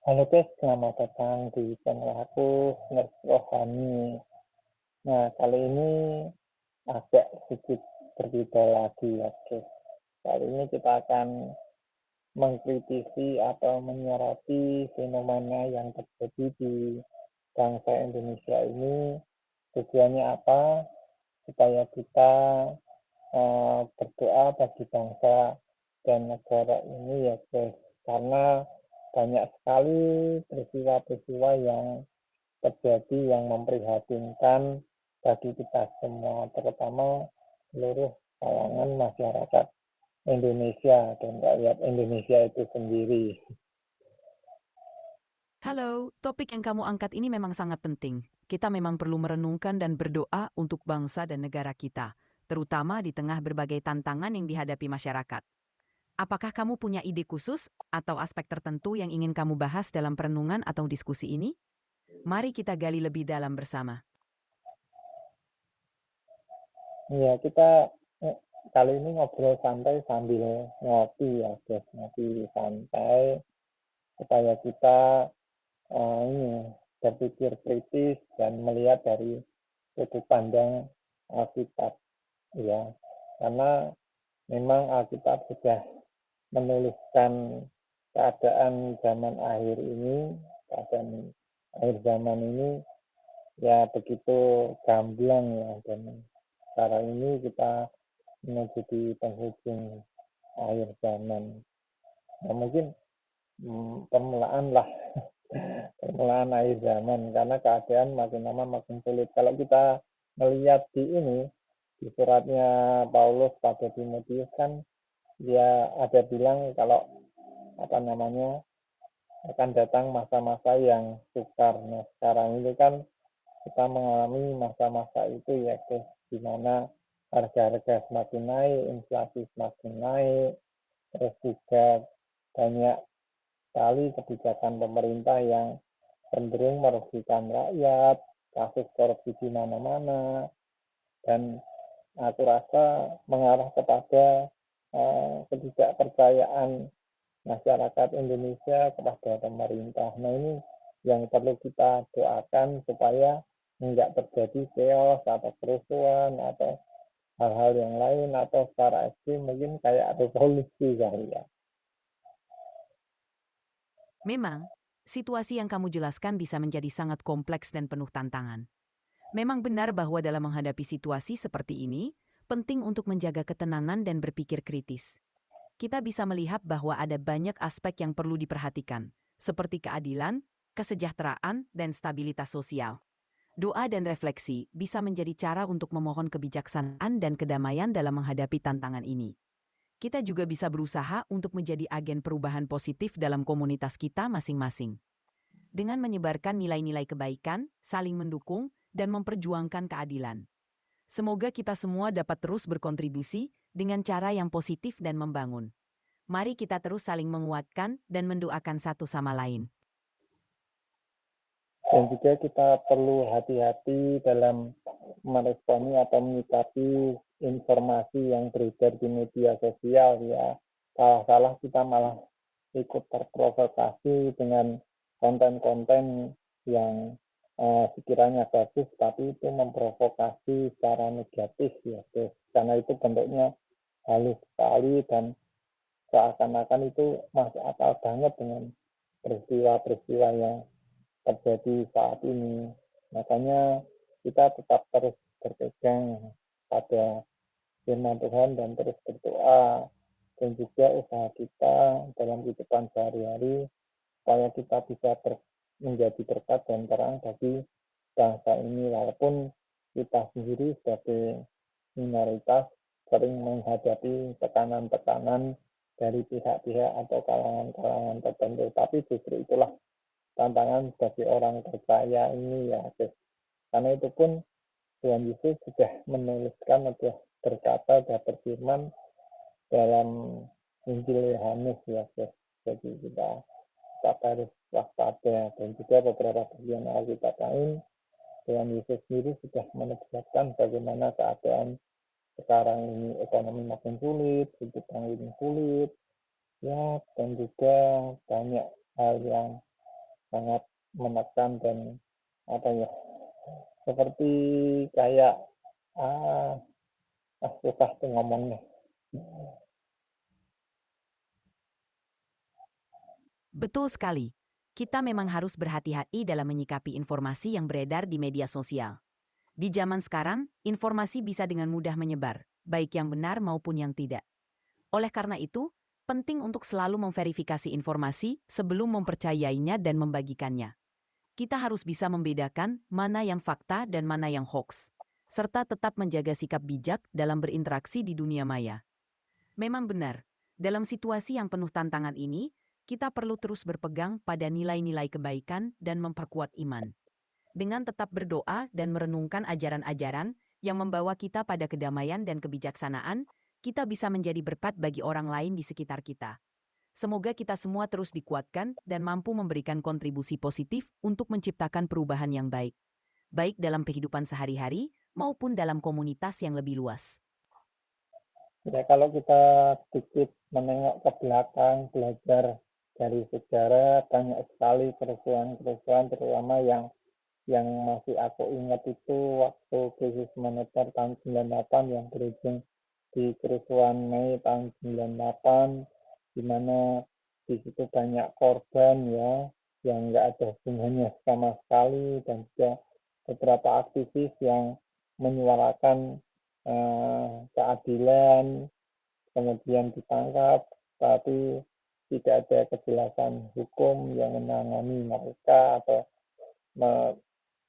Halo guys, selamat datang di channel aku, Nerd Rohani. Nah, kali ini agak sedikit berbeda lagi ya guys. Kali ini kita akan mengkritisi atau menyoroti fenomena yang terjadi di bangsa Indonesia ini. Tujuannya apa? Supaya kita berdoa bagi bangsa dan negara ini ya guys. Karena banyak sekali peristiwa-peristiwa yang terjadi yang memprihatinkan bagi kita semua, terutama seluruh kalangan masyarakat Indonesia dan rakyat Indonesia itu sendiri. Halo, topik yang kamu angkat ini memang sangat penting. Kita memang perlu merenungkan dan berdoa untuk bangsa dan negara kita, terutama di tengah berbagai tantangan yang dihadapi masyarakat. Apakah kamu punya ide khusus atau aspek tertentu yang ingin kamu bahas dalam perenungan atau diskusi ini? Mari kita gali lebih dalam bersama. Ya, kita kali ini ngobrol santai sambil ngopi ya guys, ngopi santai supaya kita ini berpikir kritis dan melihat dari sudut pandang Alkitab ya, karena memang Alkitab sudah menuliskan keadaan zaman akhir ini, keadaan akhir zaman ini ya begitu gamblang ya, dan sekarang ini kita menuju di penghujung akhir zaman. Nah, mungkin permulaan lah permulaan akhir zaman, karena keadaan makin lama makin sulit. Kalau kita melihat di ini, di suratnya Paulus pada Timotius kan dia ada bilang kalau apa namanya akan datang masa-masa yang sukar. Nah, sekarang ini kan kita mengalami masa-masa itu ya guys, di mana harga-harga semakin naik, inflasi semakin naik, terus juga banyak sekali kebijakan pemerintah yang cenderung merugikan rakyat, kasus korupsi di mana-mana, dan aku rasa mengarah kepada ketidakpercayaan masyarakat Indonesia kepada pemerintah. Nah, ini yang perlu kita doakan supaya tidak terjadi chaos atau kerusuhan atau hal-hal yang lain, atau secara ekstrim mungkin kayak revolusi kali ya. Memang, situasi yang kamu jelaskan bisa menjadi sangat kompleks dan penuh tantangan. Memang benar bahwa dalam menghadapi situasi seperti ini, penting untuk menjaga ketenangan dan berpikir kritis. Kita bisa melihat bahwa ada banyak aspek yang perlu diperhatikan, seperti keadilan, kesejahteraan, dan stabilitas sosial. Doa dan refleksi bisa menjadi cara untuk memohon kebijaksanaan dan kedamaian dalam menghadapi tantangan ini. Kita juga bisa berusaha untuk menjadi agen perubahan positif dalam komunitas kita masing-masing. Dengan menyebarkan nilai-nilai kebaikan, saling mendukung, dan memperjuangkan keadilan. Semoga kita semua dapat terus berkontribusi dengan cara yang positif dan membangun. Mari kita terus saling menguatkan dan mendoakan satu sama lain. Dan juga kita perlu hati-hati dalam meresponi atau menyikapi informasi yang beredar di media sosial ya. Salah-salah kita malah ikut terprovokasi dengan konten-konten yang sekiranya bagus tapi itu memprovokasi secara negatif ya guys. Karena itu bentuknya halus sekali dan seakan-akan itu masuk akal banget dengan peristiwa-peristiwa yang terjadi saat ini. Makanya kita tetap terus berpegang pada firman Tuhan dan terus berdoa, dan juga usaha kita dalam kehidupan sehari-hari supaya kita bisa menjadi berkat dan terang bagi bangsa ini, walaupun kita sendiri sebagai minoritas sering menghadapi tekanan-tekanan dari pihak-pihak atau kalangan-kalangan tertentu, tapi justru itulah tantangan bagi orang percaya ini ya guys. Karena itu pun Tuhan Yesus sudah menuliskan atau berkata dan berfirman dalam Injil Yohanes ya guys. Jadi kita harus waspada, dan juga beberapa bagian Alkitab lain Tuhan Yesus sendiri sudah menegaskan bagaimana keadaan sekarang ini, ekonomi makin sulit, hidup yang lebih sulit, ya, dan juga banyak hal yang sangat menekan dan apa ya, seperti kayak ah, susah tuh ngomongnya. Betul sekali. Kita memang harus berhati-hati dalam menyikapi informasi yang beredar di media sosial. Di zaman sekarang, informasi bisa dengan mudah menyebar, baik yang benar maupun yang tidak. Oleh karena itu, penting untuk selalu memverifikasi informasi sebelum mempercayainya dan membagikannya. Kita harus bisa membedakan mana yang fakta dan mana yang hoax, serta tetap menjaga sikap bijak dalam berinteraksi di dunia maya. Memang benar, dalam situasi yang penuh tantangan ini, kita perlu terus berpegang pada nilai-nilai kebaikan dan memperkuat iman. Dengan tetap berdoa dan merenungkan ajaran-ajaran yang membawa kita pada kedamaian dan kebijaksanaan, kita bisa menjadi berkat bagi orang lain di sekitar kita. Semoga kita semua terus dikuatkan dan mampu memberikan kontribusi positif untuk menciptakan perubahan yang baik, baik dalam kehidupan sehari-hari maupun dalam komunitas yang lebih luas. Ya kalau kita sedikit menengok ke belakang, belajar dari sejarah, banyak sekali kerusuhan-kerusuhan, terutama yang masih aku ingat itu waktu krisis moneter tahun 98 yang berujung di kerusuhan Mei tahun 98, di mana di situ banyak korban ya, yang nggak ada hubungannya sama sekali, dan juga beberapa aktivis yang menyuarakan keadilan, kemudian ditangkap, tapi tidak ada kejelasan hukum yang menangani mereka atau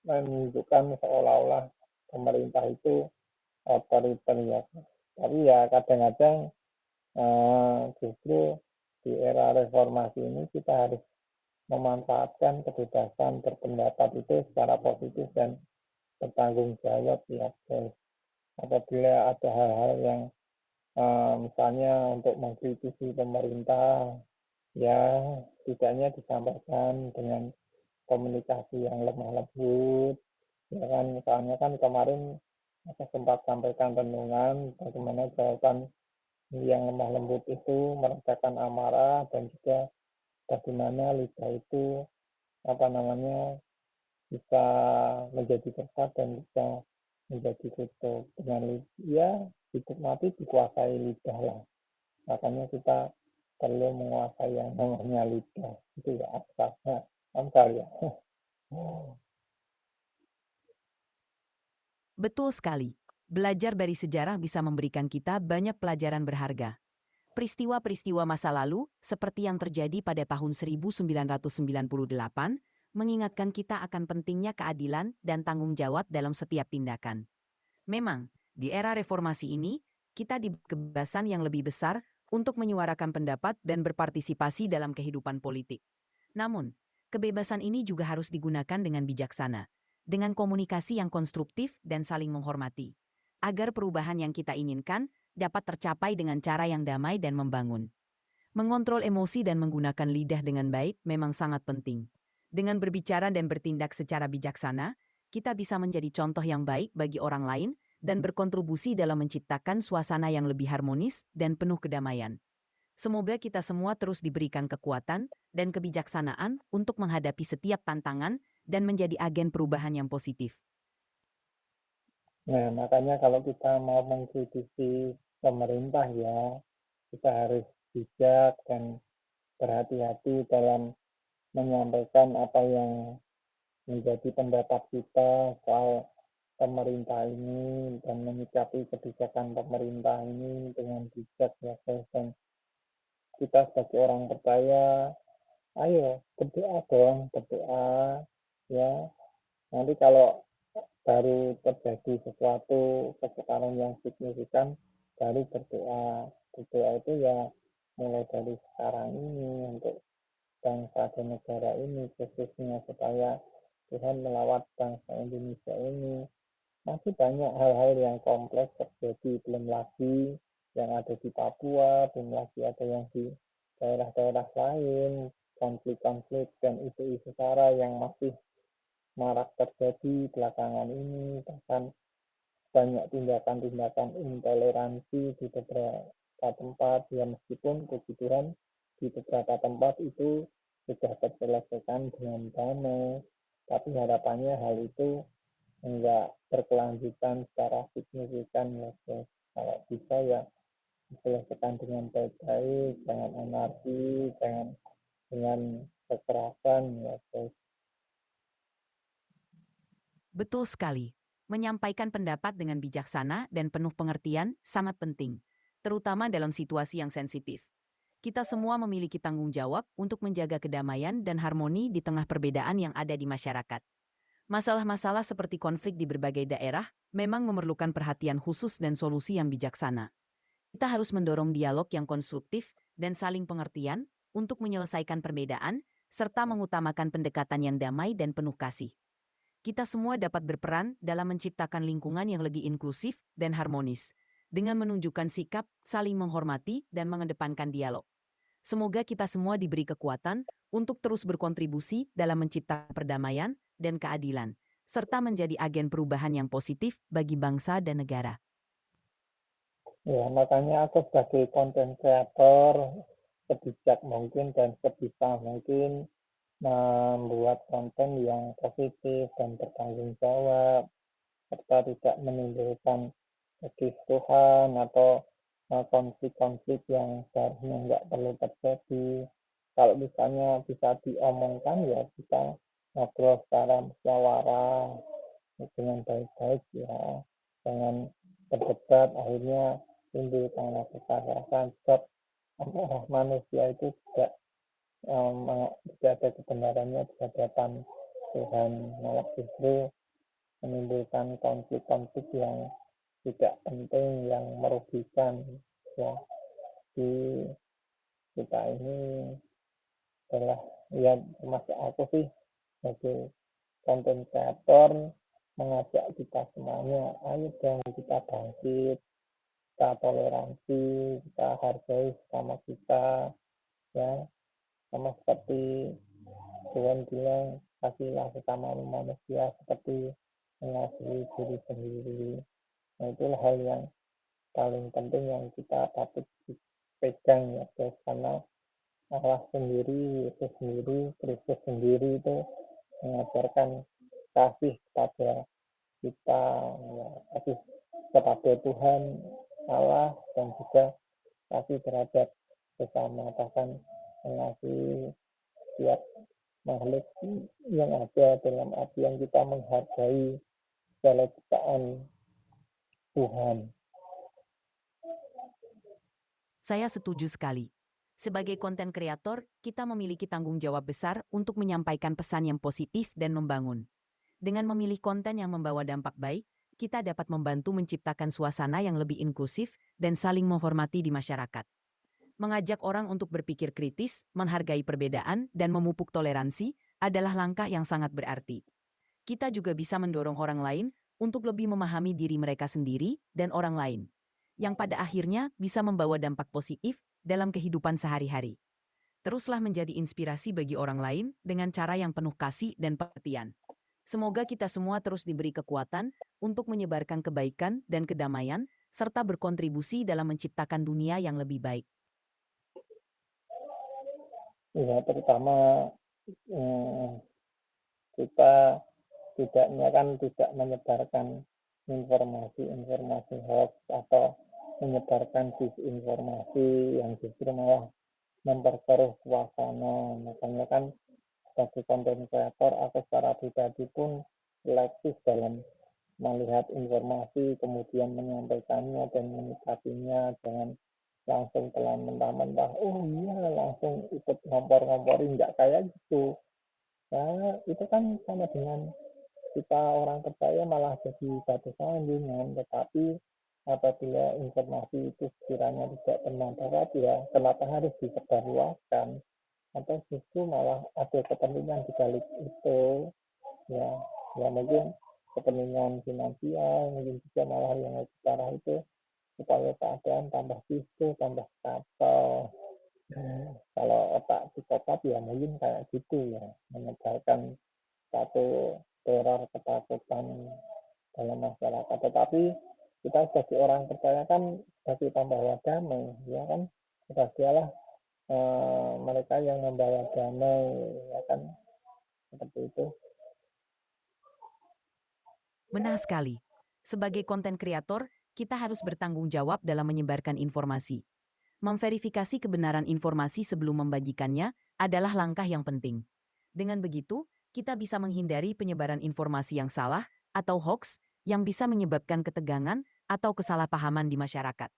menunjukkan seolah-olah pemerintah itu otoriter ya. Tapi ya kadang-kadang justru di era reformasi ini kita harus memanfaatkan kebebasan berpendapat itu secara positif dan bertanggung jawab ya guys. Apabila ada hal-hal yang misalnya untuk mengkritisi pemerintah ya tidaknya disampaikan dengan komunikasi yang lemah lembut ya kan, misalnya kan kemarin saya sempat sampaikan renungan bagaimana jawaban yang lemah lembut itu meredakan amarah, dan juga bagaimana lidah itu apa namanya bisa menjadi berkat dan bisa menjadi tutup dengan ya hidup mati dikuasai lidah lah. Makanya kita perlu menguasai yang namanya lidah, itu ya asasnya amsal ya. Betul sekali. Belajar dari sejarah bisa memberikan kita banyak pelajaran berharga. Peristiwa-peristiwa masa lalu, seperti yang terjadi pada tahun 1998, mengingatkan kita akan pentingnya keadilan dan tanggung jawab dalam setiap tindakan. Memang, di era reformasi ini, kita diberi kebebasan yang lebih besar untuk menyuarakan pendapat dan berpartisipasi dalam kehidupan politik. Namun, kebebasan ini juga harus digunakan dengan bijaksana, dengan komunikasi yang konstruktif dan saling menghormati, agar perubahan yang kita inginkan dapat tercapai dengan cara yang damai dan membangun. Mengontrol emosi dan menggunakan lidah dengan baik memang sangat penting. Dengan berbicara dan bertindak secara bijaksana, kita bisa menjadi contoh yang baik bagi orang lain dan berkontribusi dalam menciptakan suasana yang lebih harmonis dan penuh kedamaian. Semoga kita semua terus diberikan kekuatan dan kebijaksanaan untuk menghadapi setiap tantangan dan menjadi agen perubahan yang positif. Nah, makanya kalau kita mau mengkritisi pemerintah ya, kita harus bijak dan berhati-hati dalam menyampaikan apa yang menjadi pendapat kita soal pemerintah ini dan menyikapi kebijakan pemerintah ini dengan bijak ya guys. Dan kita sebagai orang percaya, ayo berdoa dong, berdoa ya. Nanti kalau baru terjadi sesuatu kesukaran yang signifikan, baru berdoa. Berdoa itu ya mulai dari sekarang ini untuk bangsa dan negara ini, khususnya supaya Tuhan melawat bangsa Indonesia ini. Masih banyak hal-hal yang kompleks terjadi, belum lagi yang ada di Papua, belum lagi ada yang di daerah-daerah lain, konflik-konflik dan isu-isu sara yang masih marak terjadi belakangan ini, bahkan banyak tindakan-tindakan intoleransi di beberapa tempat, ya meskipun puji Tuhan di beberapa tempat itu sudah terselesaikan dengan damai, tapi harapannya hal itu enggak berkelanjutan secara signifikan ya guys. Kalau bisa ya diselesaikan dengan baik-baik, jangan anarki, jangan dengan kekerasan ya guys. Betul sekali. Menyampaikan pendapat dengan bijaksana dan penuh pengertian sangat penting, terutama dalam situasi yang sensitif. Kita semua memiliki tanggung jawab untuk menjaga kedamaian dan harmoni di tengah perbedaan yang ada di masyarakat. Masalah-masalah seperti konflik di berbagai daerah memang memerlukan perhatian khusus dan solusi yang bijaksana. Kita harus mendorong dialog yang konstruktif dan saling pengertian untuk menyelesaikan perbedaan, serta mengutamakan pendekatan yang damai dan penuh kasih. Kita semua dapat berperan dalam menciptakan lingkungan yang lebih inklusif dan harmonis, dengan menunjukkan sikap saling menghormati dan mengedepankan dialog. Semoga kita semua diberi kekuatan untuk terus berkontribusi dalam menciptakan perdamaian dan keadilan, serta menjadi agen perubahan yang positif bagi bangsa dan negara. Ya, makanya aku sebagai konten kreator sebijak mungkin dan sebisa mungkin membuat konten yang positif dan bertanggung jawab, serta tidak menimbulkan kekisruhan atau konflik-konflik yang seharusnya nggak perlu terjadi. Kalau misalnya bisa diomongkan ya kita ngobrol secara musyawarah dengan baik-baik ya, jangan berdebat akhirnya timbul karena kekerasan. Sebab manusia itu tidak ada kebenarannya di hadapan Tuhan, malah justru menimbulkan konflik-konflik yang tidak penting, yang merugikan ya. Di kita ini adalah ya, termasuk aku sih sebagai konten kreator, mengajak kita semuanya, ayo dong kita bangkit, kita toleransi, kita hargai sama kita ya, sama seperti Tuhan bilang, kasihlah sesama manusia seperti mengasihi diri sendiri. Nah, itulah hal yang paling penting yang kita patut pegang ya guys, karena Allah sendiri, Yesus sendiri, Kristus sendiri itu mengajarkan kasih kepada kita, ya, kasih kepada Tuhan Allah dan juga kasih terhadap sesama, bahkan mengasihi setiap makhluk yang ada dalam arti yang kita menghargai segala ciptaan Tuhan. Saya setuju sekali. Sebagai konten kreator, kita memiliki tanggung jawab besar untuk menyampaikan pesan yang positif dan membangun. Dengan memilih konten yang membawa dampak baik, kita dapat membantu menciptakan suasana yang lebih inklusif dan saling menghormati di masyarakat. Mengajak orang untuk berpikir kritis, menghargai perbedaan, dan memupuk toleransi adalah langkah yang sangat berarti. Kita juga bisa mendorong orang lain untuk lebih memahami diri mereka sendiri dan orang lain, yang pada akhirnya bisa membawa dampak positif dalam kehidupan sehari-hari. Teruslah menjadi inspirasi bagi orang lain dengan cara yang penuh kasih dan perhatian. Semoga kita semua terus diberi kekuatan untuk menyebarkan kebaikan dan kedamaian, serta berkontribusi dalam menciptakan dunia yang lebih baik. Ya, terutama kita tidaknya kan tidak menyebarkan informasi-informasi hoax atau menyebarkan disinformasi yang justru malah memperkeruh suasana. Makanya kan sebagai konten kreator aku secara pribadi pun selektif dalam melihat informasi kemudian menyampaikannya dan menyikapinya, jangan langsung telan mentah-mentah oh iya langsung ikut ngompor-ngomporin, nggak kayak gitu ya. Itu kan sama dengan kita orang percaya malah jadi batu sandungan. Tetapi apabila informasi itu sekiranya tidak bermanfaat ya kenapa harus disebarluaskan, atau justru malah ada kepentingan di balik itu ya, ya mungkin kepentingan finansial, mungkin juga malah yang lebih parah itu supaya keadaan tambah kisruh, tambah kacau. Kalau otak psikopat ya mungkin kayak gitu ya, menyebarkan satu teror ketakutan dalam masyarakat. Tetapi kita sebagai orang percaya kan sebagai pembawa damai ya kan, berbahagialah mereka yang membawa damai, ya kan, seperti itu. Benar sekali. Sebagai konten kreator, kita harus bertanggung jawab dalam menyebarkan informasi. Memverifikasi kebenaran informasi sebelum membagikannya adalah langkah yang penting. Dengan begitu, kita bisa menghindari penyebaran informasi yang salah atau hoax yang bisa menyebabkan ketegangan atau kesalahpahaman di masyarakat.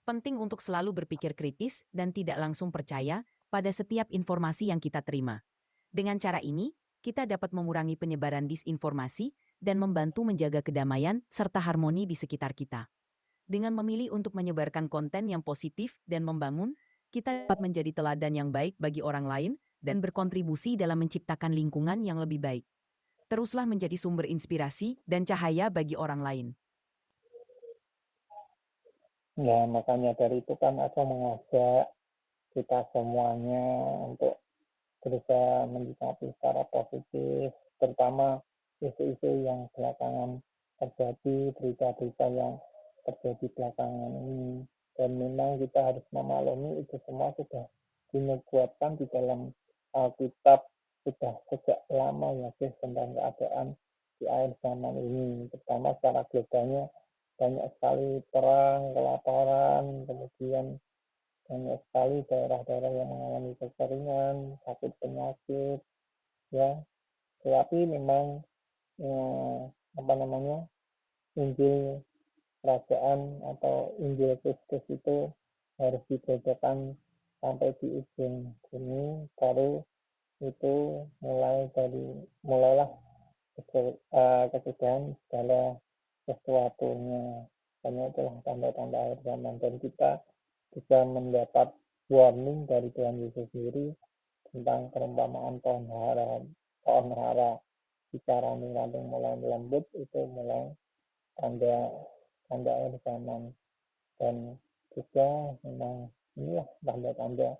Penting untuk selalu berpikir kritis dan tidak langsung percaya pada setiap informasi yang kita terima. Dengan cara ini, kita dapat mengurangi penyebaran disinformasi dan membantu menjaga kedamaian serta harmoni di sekitar kita. Dengan memilih untuk menyebarkan konten yang positif dan membangun, kita dapat menjadi teladan yang baik bagi orang lain dan berkontribusi dalam menciptakan lingkungan yang lebih baik. Teruslah menjadi sumber inspirasi dan cahaya bagi orang lain. Ya, makanya dari itu kan aku mengajak kita semuanya untuk berusaha menyikapi secara positif, terutama isu-isu yang belakangan terjadi, berita-berita yang terjadi belakangan ini. Dan memang kita harus memaklumi itu semua sudah dinubuatkan di dalam Alkitab, sudah sejak lama ya guys, tentang keadaan di akhir zaman ini, terutama secara globalnya banyak sekali perang, kelaparan, kemudian banyak sekali daerah-daerah yang mengalami kekeringan, sakit penyakit, ya. Tetapi memang eh, apa namanya, Injil kerajaan atau Injil Kristus itu harus dibedakan sampai di ujung bumi, baru itu mulailah kesudahan segala sesuatunya. Karena itulah tanda-tanda akhir zaman, dan kita bisa mendapat warning dari Tuhan Yesus sendiri tentang perumpamaan pohon hara. Jika ranting-ranting mulai melembut, itu mulai tanda tanda akhir zaman. Dan juga memang inilah tanda-tanda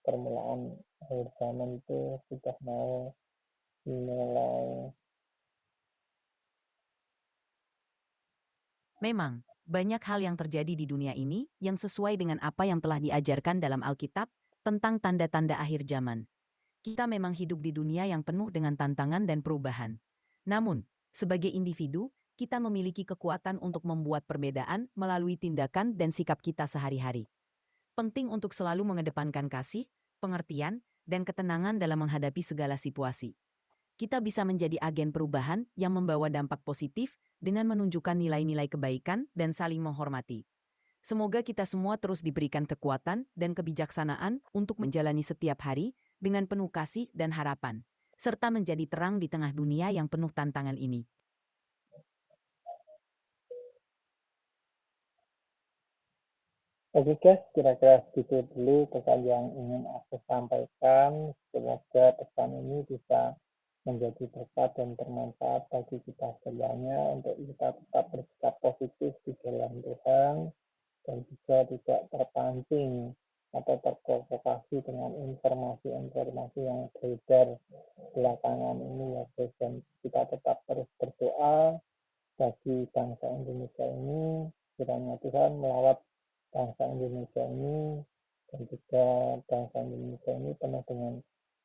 permulaan akhir zaman itu sudah mau dimulai. Memang, banyak hal yang terjadi di dunia ini yang sesuai dengan apa yang telah diajarkan dalam Alkitab tentang tanda-tanda akhir zaman. Kita memang hidup di dunia yang penuh dengan tantangan dan perubahan. Namun, sebagai individu, kita memiliki kekuatan untuk membuat perbedaan melalui tindakan dan sikap kita sehari-hari. Penting untuk selalu mengedepankan kasih, pengertian, dan ketenangan dalam menghadapi segala situasi. Kita bisa menjadi agen perubahan yang membawa dampak positif dengan menunjukkan nilai-nilai kebaikan dan saling menghormati. Semoga kita semua terus diberikan kekuatan dan kebijaksanaan untuk menjalani setiap hari dengan penuh kasih dan harapan, serta menjadi terang di tengah dunia yang penuh tantangan ini. Oke guys, kira-kira segitu dulu pesan yang ingin aku sampaikan. Semoga pesan ini bisa menjadi berkat dan bermanfaat bagi kita semuanya untuk kita tetap bersikap positif di dalam Tuhan, dan juga tidak terpancing atau terprovokasi dengan informasi-informasi yang beredar belakangan ini ya guys. Dan kita tetap terus berdoa bagi bangsa Indonesia ini, kiranya Tuhan melawat bangsa Indonesia ini, dan juga bangsa Indonesia ini penuh dengan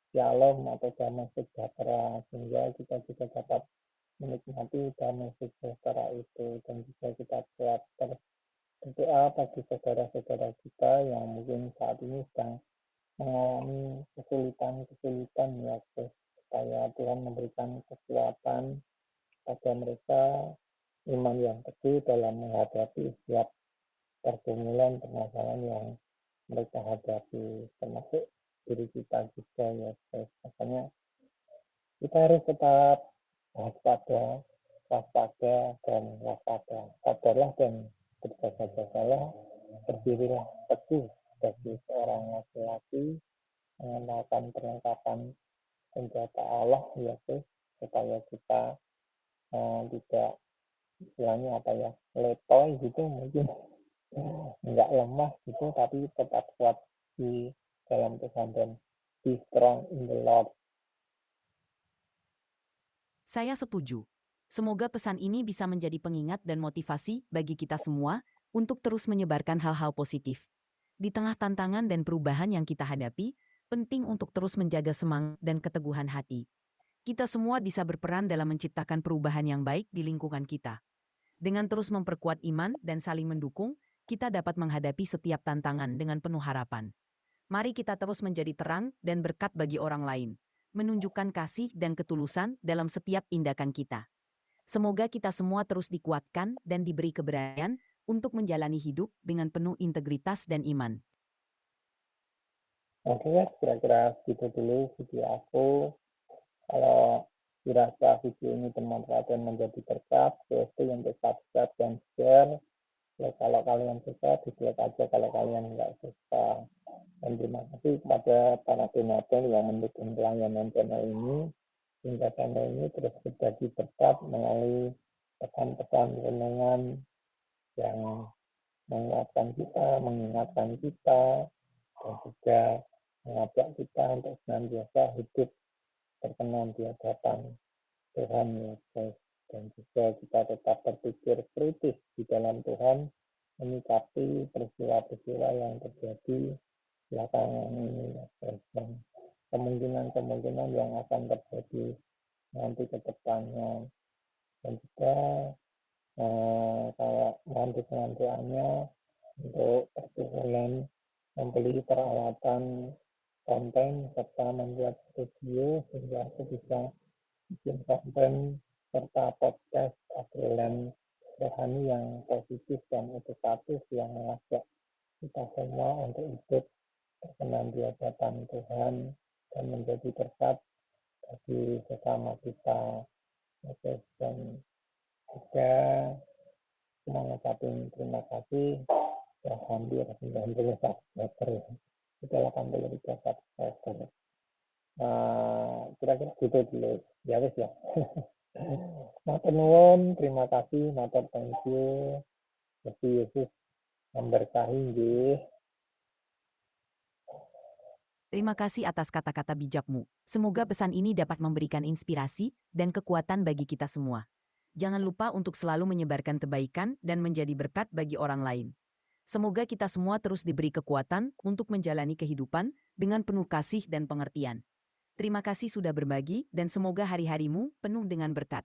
shalom atau damai sejahtera, sehingga kita juga dapat menikmati damai sejahtera itu. Dan juga kita buat berdoa bagi saudara-saudara kita yang mungkin saat ini sedang mengalami kesulitan-kesulitan ya guys, supaya Tuhan memberikan kekuatan pada mereka, iman yang teguh dalam menghadapi setiap pergumulan permasalahan yang mereka hadapi, termasuk diri kita juga ya guys. Makanya kita harus tetap waspada, waspada dan waspada. Sadarlah dan berjaga-jagalah, berdirilah teguh sebagai seorang laki-laki, mengenalkan perlengkapan senjata Allah ya guys, supaya kita tidak istilahnya apa ya, letoy gitu mungkin, nggak lemah gitu, tapi tetap kuat di dalam Tuhan, dan be strong in the Lord. Saya setuju. Semoga pesan ini bisa menjadi pengingat dan motivasi bagi kita semua untuk terus menyebarkan hal-hal positif. Di tengah tantangan dan perubahan yang kita hadapi, penting untuk terus menjaga semangat dan keteguhan hati. Kita semua bisa berperan dalam menciptakan perubahan yang baik di lingkungan kita. Dengan terus memperkuat iman dan saling mendukung, kita dapat menghadapi setiap tantangan dengan penuh harapan. Mari kita terus menjadi terang dan berkat bagi orang lain, menunjukkan kasih dan ketulusan dalam setiap tindakan kita. Semoga kita semua terus dikuatkan dan diberi keberanian untuk menjalani hidup dengan penuh integritas dan iman. Oke ya, kira-kira gitu dulu video aku. Kalau dirasa video ini bermanfaat dan menjadi berkat, boleh untuk subscribe dan share. Ya, kalau kalian suka, dislike aja kalau kalian nggak suka. Dan terima kasih kepada para donatur yang mendukung pelayanan channel ini, sehingga channel ini terus menjadi berkat melalui pesan-pesan renungan yang menguatkan kita, mengingatkan kita, dan juga mengajak kita untuk senantiasa hidup berkenan di hadapan Tuhan Yesus. Dan juga kita tetap berpikir kritis di dalam Tuhan, menyikapi peristiwa-peristiwa yang terjadi belakangan ini, dan kemungkinan-kemungkinan yang akan terjadi nanti ke depannya. Dan juga kayak nanti-nantiannya untuk perkumpulan membeli peralatan konten serta membuat video sehingga aku bisa bikin konten serta podcast obrolan rohani yang positif dan edukatif yang mengajak kita semua untuk hidup berkenan di hadapan Tuhan dan menjadi berkat bagi sesama kita. Oke, dan juga mengucapkan terima kasih ya, hampir 90 subscriber, sudah 83 subscriber. Kira-kira gitu dulu ya wes ya. Matur nuwun, terima kasih, matur thank you. Gusti Yesus memberkahi nggih. Terima kasih atas kata-kata bijakmu. Semoga pesan ini dapat memberikan inspirasi dan kekuatan bagi kita semua. Jangan lupa untuk selalu menyebarkan kebaikan dan menjadi berkat bagi orang lain. Semoga kita semua terus diberi kekuatan untuk menjalani kehidupan dengan penuh kasih dan pengertian. Terima kasih sudah berbagi dan semoga hari-harimu penuh dengan berkat.